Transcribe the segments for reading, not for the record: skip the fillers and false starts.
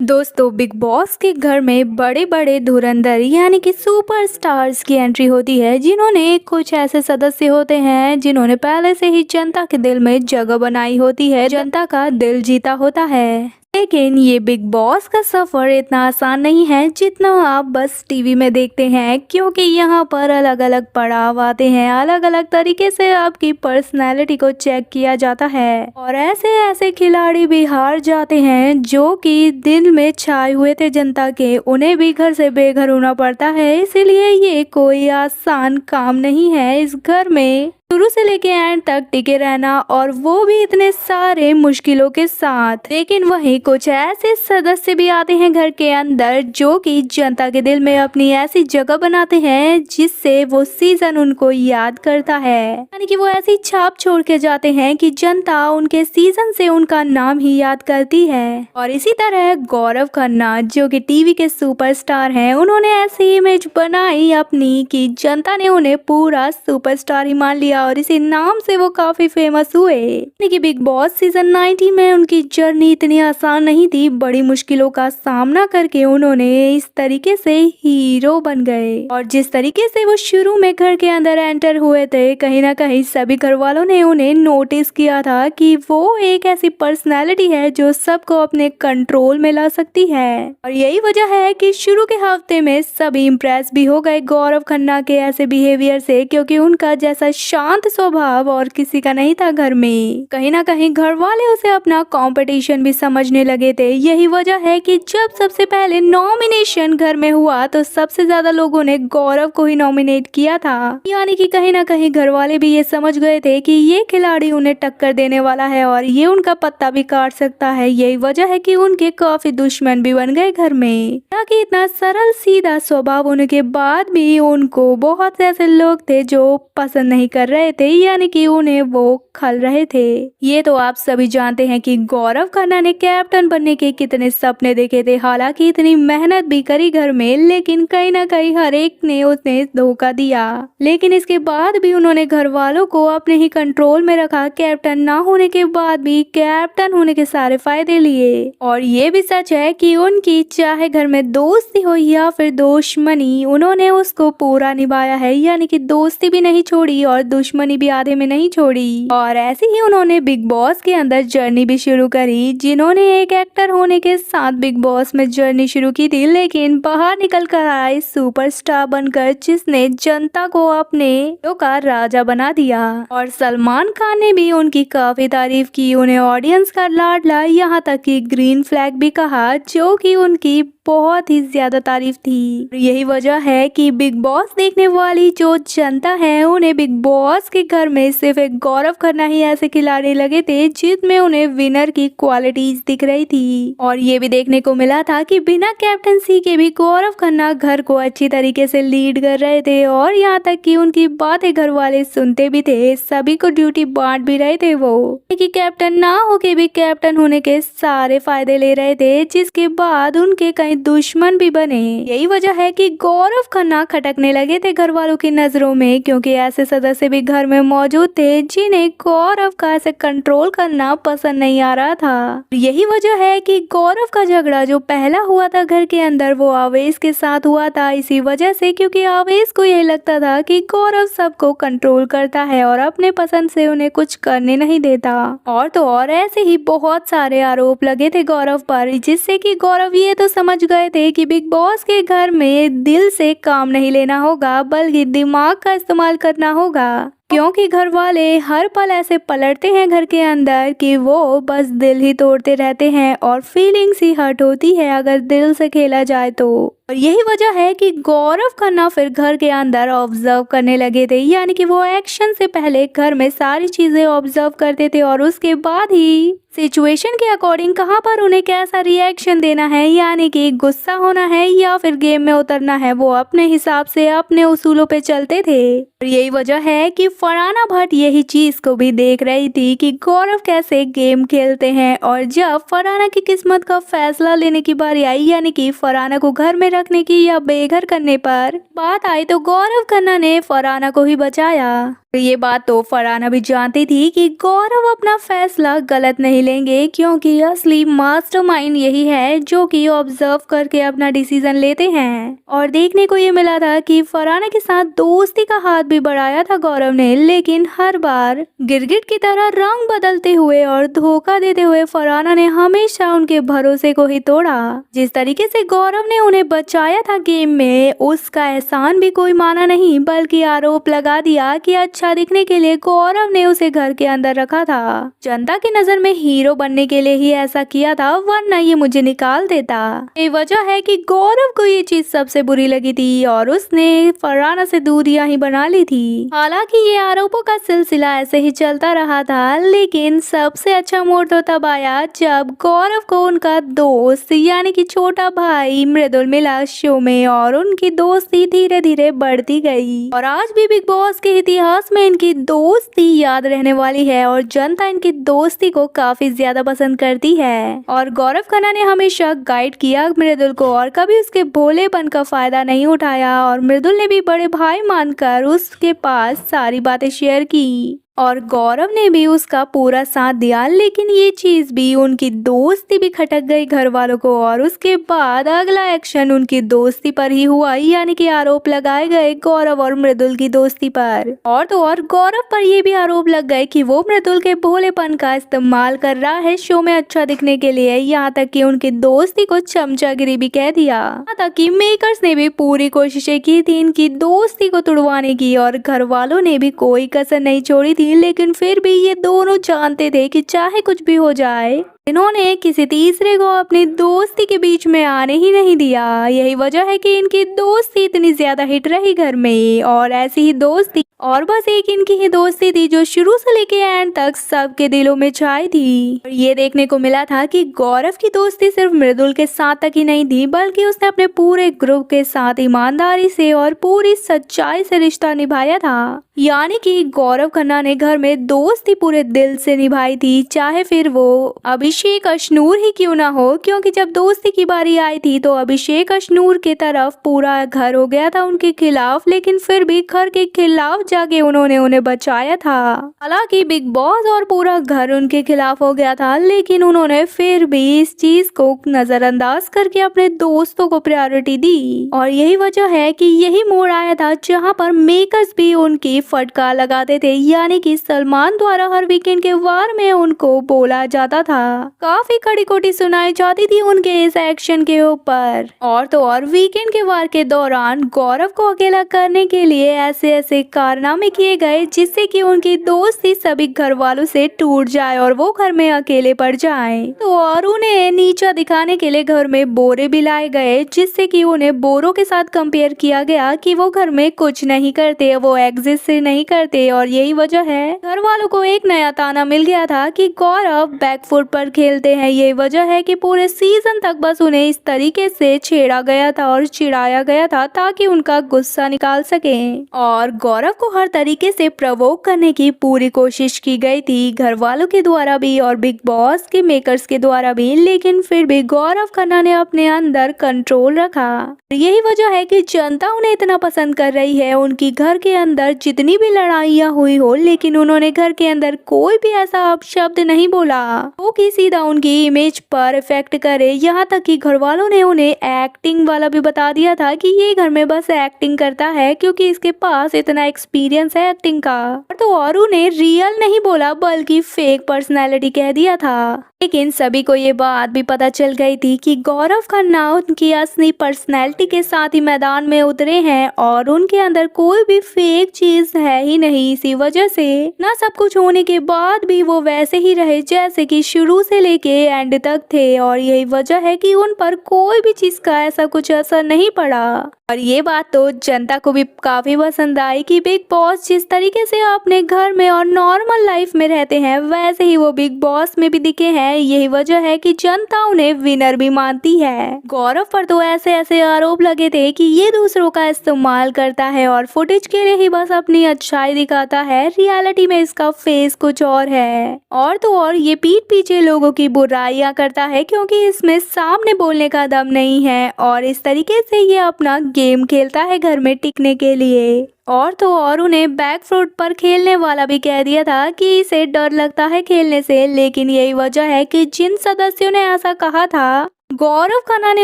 दोस्तों, big boss के घर में बड़े बड़े धुरंधर यानी कि सुपरस्टार्स की एंट्री होती है, जिन्होंने कुछ ऐसे सदस्य होते हैं जिन्होंने पहले से ही जनता के दिल में जगह बनाई होती है, जनता का दिल जीता होता है। लेकिन ये बिग बॉस का सफर इतना आसान नहीं है जितना आप बस टीवी में देखते हैं, क्योंकि यहाँ पर अलग अलग पड़ाव आते हैं। अलग अलग तरीके से आपकी पर्सनैलिटी को चेक किया जाता है और ऐसे ऐसे खिलाड़ी भी हार जाते हैं जो कि दिल में छाए हुए थे जनता के, उन्हें भी घर से बेघर होना पड़ता है। इसीलिए ये कोई आसान काम नहीं है इस घर में शुरू से लेके एंड तक टिके रहना, और वो भी इतने सारे मुश्किलों के साथ। लेकिन वहीं कुछ ऐसे सदस्य भी आते हैं घर के अंदर जो कि जनता के दिल में अपनी ऐसी जगह बनाते हैं जिससे वो सीजन उनको याद करता है, यानी कि वो ऐसी छाप छोड़ के जाते हैं कि जनता उनके सीजन से उनका नाम ही याद करती है। और इसी तरह गौरव खन्ना जो कि टीवी के सुपरस्टार हैं, उन्होंने ऐसी इमेज बनाई अपनी कि जनता ने उन्हें पूरा सुपरस्टार ही मान लिया और इसी नाम से वो काफी फेमस हुए। यानी कि बिग बॉस सीजन 90 में उनकी जर्नी इतनी आसान नहीं थी। बड़ी मुश्किलों का सामना करके उन्होंने इस तरीके से हीरो बन गए, और जिस तरीके से वो शुरू में घर के अंदर एंटर हुए थे, कहीं ना कहीं सभी घर वालों ने उन्हें नोटिस किया था कि वो एक ऐसी पर्सनैलिटी है जो सबको अपने कंट्रोल में ला सकती है। और यही वजह है कि शुरू के हफ्ते में सभी इम्प्रेस भी हो गए गौरव खन्ना के ऐसे बिहेवियर से, क्योंकि उनका जैसा शांत स्वभाव और किसी का नहीं था घर में। कहीं ना कहीं घर वाले उसे अपना कंपटीशन भी समझने लगे थे। यही वजह है कि जब सबसे पहले नॉमिनेशन घर में हुआ तो सबसे ज्यादा लोगों ने गौरव को ही नॉमिनेट किया था। यानी कि कहीं ना कहीं घर वाले भी ये समझ गए थे कि ये खिलाड़ी उन्हें टक्कर देने वाला है और ये उनका पत्ता भी काट सकता है। यही वजह है कि उनके काफी दुश्मन भी बन गए घर में। ताकि इतना सरल सीधा स्वभाव होने के बाद भी उनको बहुत से ऐसे लोग थे जो पसंद नहीं कर रहे थे, यानी कि उन्हें वो खल रहे थे। ये तो आप सभी जानते हैं कि गौरव खन्ना ने कैप्टन बनने के कितने सपने देखे थे। हालांकि इतनी मेहनत भी करी घर में, लेकिन कहीं ना कहीं हर एक ने उन्हें धोखा दिया। लेकिन इसके बाद भी उन्होंने घर वालों को अपने ही कंट्रोल में रखा। कैप्टन ना होने के बाद भी कैप्टन होने के सारे फायदे लिए। और ये भी सच है कि उनकी चाहे घर में दोस्ती हो या फिर दुश्मनी, उन्होंने उसको पूरा निभाया है। यानी कि दोस्ती भी नहीं छोड़ी और दुश्मनी भी आधे में नहीं छोड़ी। और ऐसे ही उन्होंने बिग बॉस के अंदर जर्नी भी शुरू करी। जिन्होंने एक एक्टर होने के साथ बिग बॉस में जर्नी शुरू की थी, लेकिन बाहर निकल कर आए सुपरस्टार बनकर, जिसने जनता को अपने दिलों का राजा बना दिया। और सलमान खान ने भी उनकी काफी तारीफ की, उन्हें ऑडियंस का लाडला, यहाँ तक कि ग्रीन फ्लैग भी कहा, जो कि उनकी बहुत ही ज्यादा तारीफ थी। यही वजह है कि बिग बॉस देखने वाली जो जनता है, उन्हें बिग बॉस के घर में सिर्फ एक गौरव खन्ना ही ऐसे खिलाड़ी लगे थे जिसमें उन्हें विनर की क्वालिटीज दिख रही थी। और ये भी देखने को मिला था कि बिना कैप्टनसी के भी गौरव खन्ना घर को अच्छी तरीके से लीड कर रहे थे, और यहाँ तक कि उनकी बातें घर वाले सुनते भी थे, सभी को ड्यूटी बांट भी रहे थे वो, कि कैप्टन ना होके भी कैप्टन होने के सारे फायदे ले रहे थे, जिसके बाद उनके कई दुश्मन भी बने। यही वजह है कि गौरव खन्ना खटकने लगे थे घर वालों की नजरों में, क्योंकि ऐसे सदस्य भी घर में मौजूद थे जिन्हें गौरव का ऐसे कंट्रोल करना पसंद नहीं आ रहा था। यही वजह है कि गौरव का झगड़ा जो पहला हुआ था घर के अंदर, वो आवेश के साथ हुआ था। इसी वजह से, क्योंकि आवेश को यही लगता था कि गौरव सबको कंट्रोल करता है और अपने पसंद से उन्हें कुछ करने नहीं देता। और तो और ऐसे ही बहुत सारे आरोप लगे थे गौरव पर, जिससे कि गौरव ये तो समझ गए थे कि बिग बॉस के घर में दिल से काम नहीं लेना होगा, बल्कि दिमाग का इस्तेमाल करना होगा। क्योंकि घर वाले हर पल ऐसे पलटते हैं घर के अंदर कि वो बस दिल ही तोड़ते रहते हैं और फीलिंग्स ही हर्ट होती है अगर दिल से खेला जाए तो। और यही वजह है कि गौरव खन्ना फिर घर के अंदर ऑब्जर्व करने लगे थे। यानी कि वो एक्शन से पहले घर में सारी चीजें ऑब्जर्व करते थे और उसके बाद ही सिचुएशन के अकॉर्डिंग कहाँ पर उन्हें कैसा रिएक्शन देना है, यानी कि गुस्सा होना है या फिर गेम में उतरना है, वो अपने हिसाब से अपने उसूलों पे चलते थे। और यही वजह है कि फरहाना भट्ट यही चीज को भी देख रही थी कि गौरव कैसे गेम खेलते हैं। और जब फरहाना की किस्मत का फैसला लेने की बारी आई, यानी कि फरहाना को घर में रखने की या बेघर करने पर बात आई, तो गौरव खन्ना ने फरहाना को ही बचाया। ये बात तो फरहाना भी जानती थी कि गौरव अपना फैसला गलत नहीं लेंगे, क्योंकि असली मास्टरमाइंड यही है जो कि ऑब्जर्व करके अपना डिसीजन लेते हैं। और देखने को ये मिला था कि फरहाना के साथ दोस्ती का हाथ भी बढ़ाया था गौरव ने, लेकिन हर बार गिरगिट की तरह रंग बदलते हुए और धोखा देते हुए फरहाना ने हमेशा उनके भरोसे को ही तोड़ा। जिस तरीके से गौरव ने उन्हें बचाया था गेम में, उसका एहसान भी कोई माना नहीं, बल्कि आरोप लगा दिया कि अच्छा दिखने के लिए गौरव ने उसे घर के अंदर रखा था। जनता की नजर में हीरो बनने के लिए ही ऐसा किया था, वरना ये मुझे निकाल देता। ये वजह है कि गौरव को ये चीज सबसे बुरी लगी थी और उसने फरहाना से दूरियां ही बना ली थी। हालांकि ये आरोपों का सिलसिला ऐसे ही चलता रहा था, लेकिन सबसे अच्छा मोड़ तो तब आया जब गौरव को उनका दोस्त यानी कि छोटा भाई मृदुल मिला शो में, और उनकी दोस्ती धीरे धीरे बढ़ती गई। और आज भी बिग बॉस के इतिहास में इनकी दोस्ती याद रहने वाली है और जनता इनकी दोस्ती को काफी ज्यादा पसंद करती है। और गौरव खन्ना ने हमेशा गाइड किया मृदुल को और कभी उसके भोलेपन का फायदा नहीं उठाया, और मृदुल ने भी बड़े भाई मानकर उसके पास सारी बातें शेयर की और गौरव ने भी उसका पूरा साथ दिया। लेकिन ये चीज भी, उनकी दोस्ती भी खटक गई घर वालों को, और उसके बाद अगला एक्शन उनकी दोस्ती पर ही हुआ, यानी कि आरोप लगाए गए गौरव और मृदुल की दोस्ती पर। और तो और गौरव पर ये भी आरोप लग गए कि वो मृदुल के भोलेपन का इस्तेमाल कर रहा है शो में अच्छा दिखने के लिए, यहाँ तक कि उनकी दोस्ती को चमचागिरी भी कह दिया। यहाँ तक कि मेकर्स ने भी पूरी कोशिशें की थी इनकी दोस्ती को तुड़वाने की, और घर वालों ने भी कोई कसर नहीं छोड़ी थी, लेकिन फिर भी ये दोनों जानते थे कि चाहे कुछ भी हो जाए, इन्होंने किसी तीसरे को अपनी दोस्ती के बीच में आने ही नहीं दिया। यही वजह है कि इनकी दोस्ती इतनी ज्यादा हिट रही घर में, और ऐसी ही दोस्ती और बस एक इनकी ही दोस्ती थी जो शुरू से लेके एंड तक सबके दिलों में छाई थी। और ये देखने को मिला था कि गौरव की दोस्ती सिर्फ मृदुल के साथ तक ही नहीं थी, बल्कि उसने अपने पूरे ग्रुप के साथ ईमानदारी से और पूरी सच्चाई से रिश्ता निभाया था। यानी कि गौरव खन्ना ने घर में दोस्ती पूरे दिल से निभाई थी, चाहे फिर वो अभिषेक अशनूर ही क्यों ना हो, क्योंकि जब दोस्ती की बारी आई थी तो अभिषेक अशनूर के तरफ पूरा घर हो गया था उनके खिलाफ, लेकिन फिर भी घर के खिलाफ जाके उन्होंने उन्हें बचाया था। हालांकि बिग बॉस और पूरा घर उनके खिलाफ हो गया था, लेकिन उन्होंने फिर भी इस चीज को नजरअंदाज करके अपने दोस्तों को प्रायोरिटी दी। और यही वजह है कि यही मोड़ आया था जहां पर मेकर्स भी उनकी फटकार लगाते थे, यानी कि सलमान द्वारा हर वीकेंड के वार में उनको बोला जाता था, काफी कड़ी कोटी सुनाई जाती थी उनके इस एक्शन के ऊपर। और तो और वीकेंड के वार के दौरान गौरव को अकेला करने के लिए ऐसे ऐसे कारनामे किए गए जिससे कि उनकी दोस्ती सभी घर वालों से टूट जाए और वो घर में अकेले पड़ जाए। तो और उन्हें नीचा दिखाने के लिए घर में बोरे भी लाए गए, जिससे कि उन्हें बोरों के साथ कंपेयर किया गया कि वो घर में कुछ नहीं करते, वो एग्जिस्ट नहीं करते। और यही वजह है घर वालों को एक नया ताना मिल गया था कि गौरव बैकफुट पर खेलते हैं। यही वजह है कि पूरे सीजन तक बस उन्हें इस तरीके से छेड़ा गया था और चिढ़ाया गया था ताकि उनका गुस्सा निकाल सके। और गौरव को हर तरीके से प्रवोक करने की पूरी कोशिश की गई थी, घर वालों के द्वारा भी और बिग बॉस के मेकर्स के द्वारा भी, लेकिन फिर भी गौरव खन्ना ने अपने अंदर कंट्रोल रखा। यही वजह है कि जनता उन्हें इतना पसंद कर रही है। उनकी घर के अंदर जितनी भी लड़ाइयाँ हुई हो, लेकिन उन्होंने घर के अंदर कोई भी ऐसा अपशब्द नहीं बोला वो कि सीधा उनकी इमेज पर इफेक्ट करे। यहाँ तक कि घर वालों ने उन्हें एक्टिंग वाला भी बता दिया था कि ये घर में बस एक्टिंग करता है क्योंकि इसके पास इतना एक्सपीरियंस है एक्टिंग का। तो और उन्हें रियल नहीं बोला बल्कि फेक पर्सनैलिटी कह दिया था। लेकिन सभी को ये बात भी पता चल गई थी कि गौरव खन्ना उनकी असली पर्सनैलिटी के साथ ही मैदान में उतरे हैं और उनके अंदर कोई भी फेक चीज है ही नहीं। इसी वजह से ना सब कुछ होने के बाद भी वो वैसे ही रहे जैसे कि शुरू से लेके एंड तक थे। और यही वजह है कि उन पर कोई भी चीज का ऐसा कुछ असर नहीं पड़ा। और ये बात तो जनता को भी काफी पसंद आई कि बिग बॉस जिस तरीके से अपने घर में और नॉर्मल लाइफ में रहते हैं वैसे ही वो बिग बॉस में भी दिखे हैं। यही वजह है कि जनता उन्हें विनर भी मानती है। गौरव पर तो ऐसे ऐसे आरोप आरोप लगे थे कि ये दूसरों का इस्तेमाल करता है और फुटेज के लिए ही बस अपनी अच्छाई दिखाता है, रियलिटी में इसका फेस कुछ और है। और तो और ये पीठ पीछे लोगों की बुराइयां करता है क्योंकि इसमें सामने बोलने का दम नहीं है और इस तरीके से ये अपना गेम खेलता है घर में टिकने के लिए। और तो और उन्हें बैक फुट पर खेलने वाला भी कह दिया था कि इसे डर लगता है खेलने से, लेकिन यही वजह है कि जिन सदस्यों ने ऐसा कहा था गौरव खन्ना ने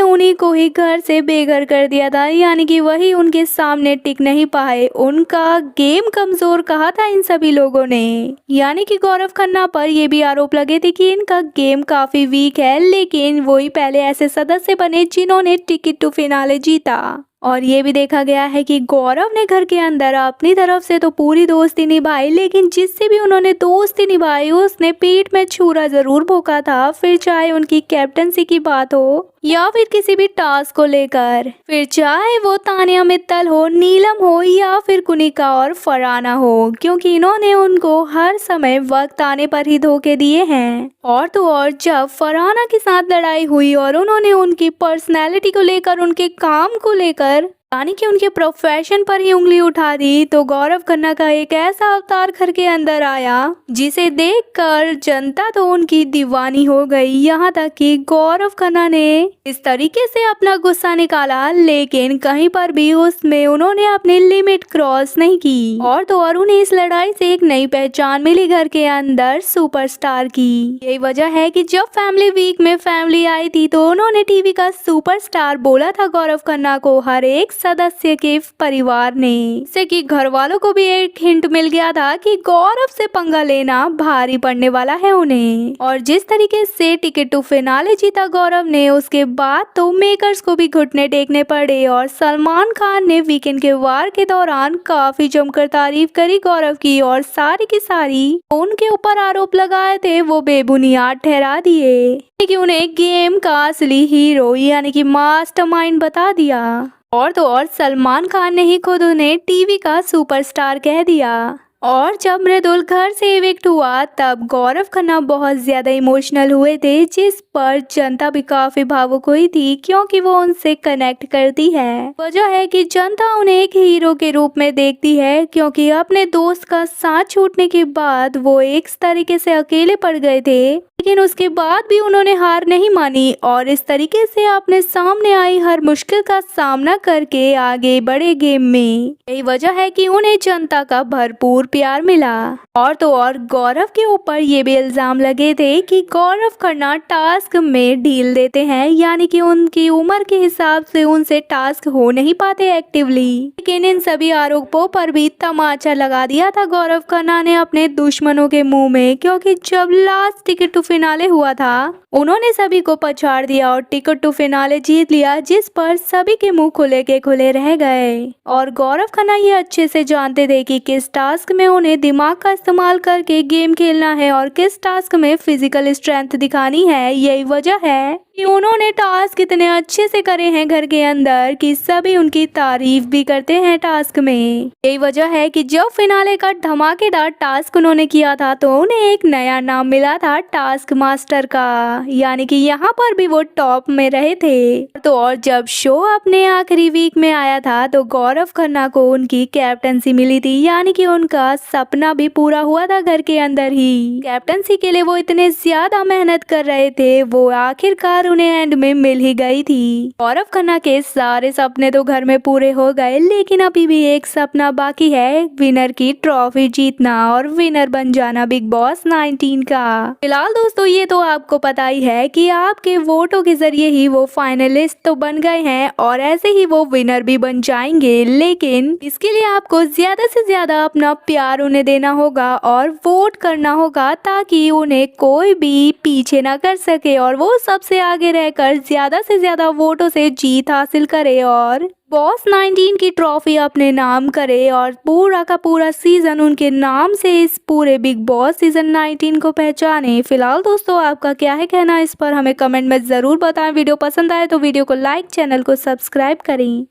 उन्हीं को ही घर से बेघर कर दिया था, यानी कि वही उनके सामने टिक नहीं पाए। उनका गेम कमजोर कहा था इन सभी लोगों ने, यानी कि गौरव खन्ना पर ये भी आरोप लगे थे कि इनका गेम काफी वीक है, लेकिन वही पहले ऐसे सदस्य बने जिन्होंने टिकट टू फिनाले जीता। और ये भी देखा गया है कि गौरव ने घर के अंदर अपनी तरफ से तो पूरी दोस्ती निभाई, लेकिन जिससे भी उन्होंने दोस्ती निभाई उसने पीठ में छुरा जरूर भोंका था, फिर चाहे उनकी कैप्टनसी की बात हो या फिर किसी भी टास्क को लेकर, फिर चाहे वो तानिया मित्तल हो, नीलम हो या फिर कुनिका और फरहाना हो, क्योंकि इन्होंने उनको हर समय वक्त आने पर ही धोखे दिए हैं। और तो और जब फरहाना के साथ लड़ाई हुई और उन्होंने उनकी पर्सनैलिटी को लेकर, उनके काम को लेकर, यानी कि उनके प्रोफेशन पर ही उंगली उठा दी, तो गौरव खन्ना का एक ऐसा अवतार घर के अंदर आया जिसे देखकर जनता तो उनकी दीवानी हो गई। यहाँ तक कि गौरव खन्ना ने इस तरीके से अपना गुस्सा निकाला, लेकिन कहीं पर भी उसमें उन्होंने अपनी लिमिट क्रॉस नहीं की। और तो और उन्हें इस लड़ाई से एक नई पहचान मिली घर के अंदर सुपरस्टार की। यही वजह है कि जब फैमिली वीक में फैमिली आई थी तो उन्होंने टीवी का सुपरस्टार बोला था गौरव खन्ना को हर एक सदस्य के परिवार ने, इससे कि घर वालों को भी एक हिंट मिल गया था कि गौरव से पंगा लेना भारी पड़ने वाला है उन्हें। और जिस तरीके से टिकट टू फिनाले जीता गौरव ने, उसके बाद तो मेकर्स को भी घुटने टेकने पड़े और सलमान खान ने वीकेंड के वार के दौरान काफी जमकर तारीफ करी गौरव की और सारी की सारी उनके ऊपर आरोप लगाए थे वो बेबुनियाद ठहरा दिए कि उन्हें गेम का असली हीरो यानी कि मास्टरमाइंड बता दिया। और तो और सलमान खान ने ही खुद उन्हें टीवी का सुपरस्टार कह दिया। और जब मृदुल घर से इविक्ट हुआ तब गौरव खन्ना बहुत ज्यादा इमोशनल हुए थे, जिस पर जनता भी काफी भावुक हुई थी क्योंकि वो उनसे कनेक्ट करती है। वजह है कि जनता उन्हें एक हीरो के रूप में देखती है, क्योंकि अपने दोस्त का साथ छूटने के बाद वो एक तरीके से अकेले पड़ गए थे, लेकिन उसके बाद भी उन्होंने हार नहीं मानी और इस तरीके से अपने सामने आई हर मुश्किल का सामना करके आगे बढ़े गेम में। यही वजह है कि उन्हें जनता का भरपूर प्यार मिला। और तो और गौरव के ऊपर ये भी इल्जाम लगे थे कि गौरव खन्ना टास्क में ढील देते हैं, यानी कि उनकी उम्र के हिसाब से उनसे टास्क हो नहीं पाते एक्टिवली। लेकिन इन सभी आरोपों पर भी तमाचा लगा दिया था गौरव खन्ना ने अपने दुश्मनों के मुंह में, क्योंकि जब लास्ट टिकट टू फिनाले हुआ था उन्होंने सभी को पछाड़ दिया और टिकट टू फिनाले जीत लिया, जिस पर सभी के मुंह खुले के खुले रह गए। और गौरव खन्ना ये अच्छे से जानते थे कि किस टास्क में उन्हें दिमाग का इस्तेमाल करके गेम खेलना है और किस टास्क में फिजिकल स्ट्रेंथ दिखानी है। यही वजह है कि उन्होंने टास्क इतने अच्छे से करे हैं घर के अंदर कि सभी उनकी तारीफ भी करते हैं टास्क में। यही वजह है कि जब फिनाले का धमाकेदार टास्क उन्होंने किया था तो उन्हें एक नया नाम मिला था टास्क मास्टर का, यानी कि यहाँ पर भी वो टॉप में रहे थे। तो और जब शो अपने आखिरी वीक में आया था तो गौरव खन्ना को उनकी कैप्टनसी मिली थी, यानी कि उनका सपना भी पूरा हुआ था घर के अंदर ही। कैप्टनसी के लिए वो इतने ज्यादा मेहनत कर रहे थे, वो आखिरकार उन्हें एंड में मिल ही गई थी। गौरव खन्ना के सारे सपने तो घर में पूरे हो गए, लेकिन अभी भी एक सपना बाकी है, विनर की ट्रॉफी जीतना और विनर बन जाना बिग बॉस 19 का। फिलहाल दोस्तों ये तो आपको पता ही है कि आपके वोटों के जरिए ही वो फाइनलिस्ट तो बन गए हैं और ऐसे ही वो विनर भी बन जाएंगे, लेकिन इसके लिए आपको ज्यादा से ज्यादा अपना प्यार उन्हें देना होगा और वोट करना होगा ताकि उन्हें कोई भी पीछे ना कर सके और वो सबसे आगे रहकर ज्यादा से ज्यादा वोटों से जीत हासिल करे और बॉस 19 की ट्रॉफी अपने नाम करे और पूरा का पूरा सीजन उनके नाम से इस पूरे बिग बॉस सीजन 19 को पहचाने। फिलहाल दोस्तों आपका क्या है कहना इस पर हमें कमेंट में जरूर बताएं। वीडियो पसंद आए तो वीडियो को लाइक, चैनल को सब्सक्राइब करें।